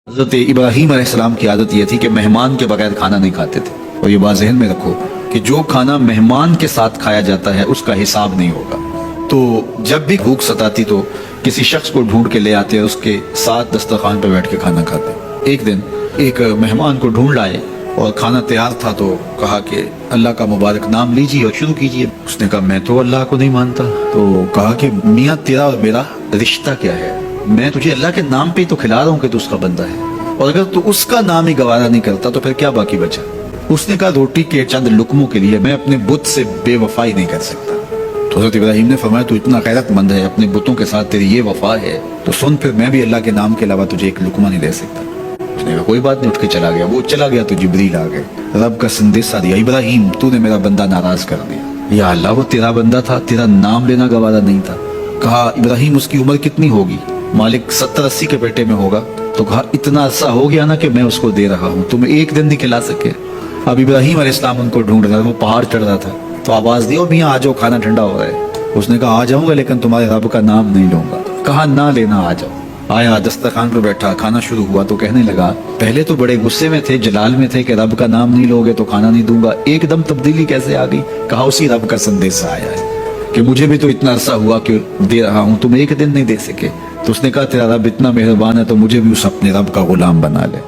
حضرت ابراہیم علیہ السلام کی عادت یہ تھی کہ مہمان کے بغیر کھانا نہیں کھاتے تھے، اور یہ بات ذہن میں رکھو کہ جو کھانا مہمان کے ساتھ کھایا جاتا ہے اس کا حساب نہیں ہوگا۔ تو جب بھی بھوک ستاتی تو کسی شخص کو ڈھونڈ کے لے آتے، اس کے ساتھ دسترخوان پہ بیٹھ کے کھانا کھاتے۔ ایک دن ایک مہمان کو ڈھونڈ لائے اور کھانا تیار تھا، تو کہا کہ اللہ کا مبارک نام لیجیے اور شروع کیجیے۔ اس نے کہا میں تو اللہ کو نہیں مانتا۔ تو کہا کہ میاں تیرا اور میرا رشتہ کیا ہے؟ میں تجھے اللہ کے نام پہ تو کھلا رہا ہوں کہ تو اس کا بندہ ہے، اور اگر تو اس کا نام ہی گوارا نہیں کرتا تو پھر کیا باقی بچا؟ اس نے کہا روٹی کے چند لقموں کے لیے میں اپنے بت سے بے وفائی نہیں کر سکتا۔ تو حضرت ابراہیم نے فرمایا تو اتنا غیرت مند ہے، اپنے بتوں کے ساتھ تیری یہ وفا ہے، تو سن پھر میں بھی اللہ کے نام کے علاوہ تجھے ایک لقمہ نہیں دے سکتا۔ اس نے کہا کوئی بات نہیں، اٹھ کے چلا گیا۔ وہ چلا گیا تو جبریل آ گئے، رب کا سندیسہ دیا، ابراہیم تو نے میرا بندہ ناراض کر دیا۔ یا اللہ وہ تیرا بندہ تھا، تیرا نام لینا گوارا نہیں تھا۔ کہا ابراہیم اس کی عمر کتنی ہوگی؟ مالک 70-80 کے بیٹے میں ہوگا۔ تو کہا اتنا عرصہ ہو گیا نا کہ میں اس کو دے رہا ہوں، تم ایک دن نہیں کھلا سکے۔ اب ابراہیم علیہ السلام ان کو ڈھونڈ رہا، وہ پہاڑ چڑھ رہا تھا، تو آواز دی، او میاں آ جاؤ کھانا ٹھنڈا ہو رہا ہے۔ اس نے کہا آ جاؤں گا لیکن تمہارے رب کا نام نہیں لوں گا۔ کہا نہ لینا، آ جاؤ۔ آیا دسترخوان پہ بیٹھا، کھانا شروع ہوا تو کہنے لگا پہلے تو بڑے غصے میں تھے، جلال میں تھے کہ رب کا نام نہیں لوگے تو کھانا نہیں دوں گا، ایک دم تبدیلی کیسے آ گئی؟ کہا اسی رب کا سندیسہ آیا ہے کہ مجھے بھی تو اتنا عرصہ ہوا کہ دے رہا ہوں، تم ایک دن نہیں دے سکے۔ تو اس نے کہا تیرا رب اتنا مہربان ہے تو مجھے بھی اس اپنے رب کا غلام بنا لے۔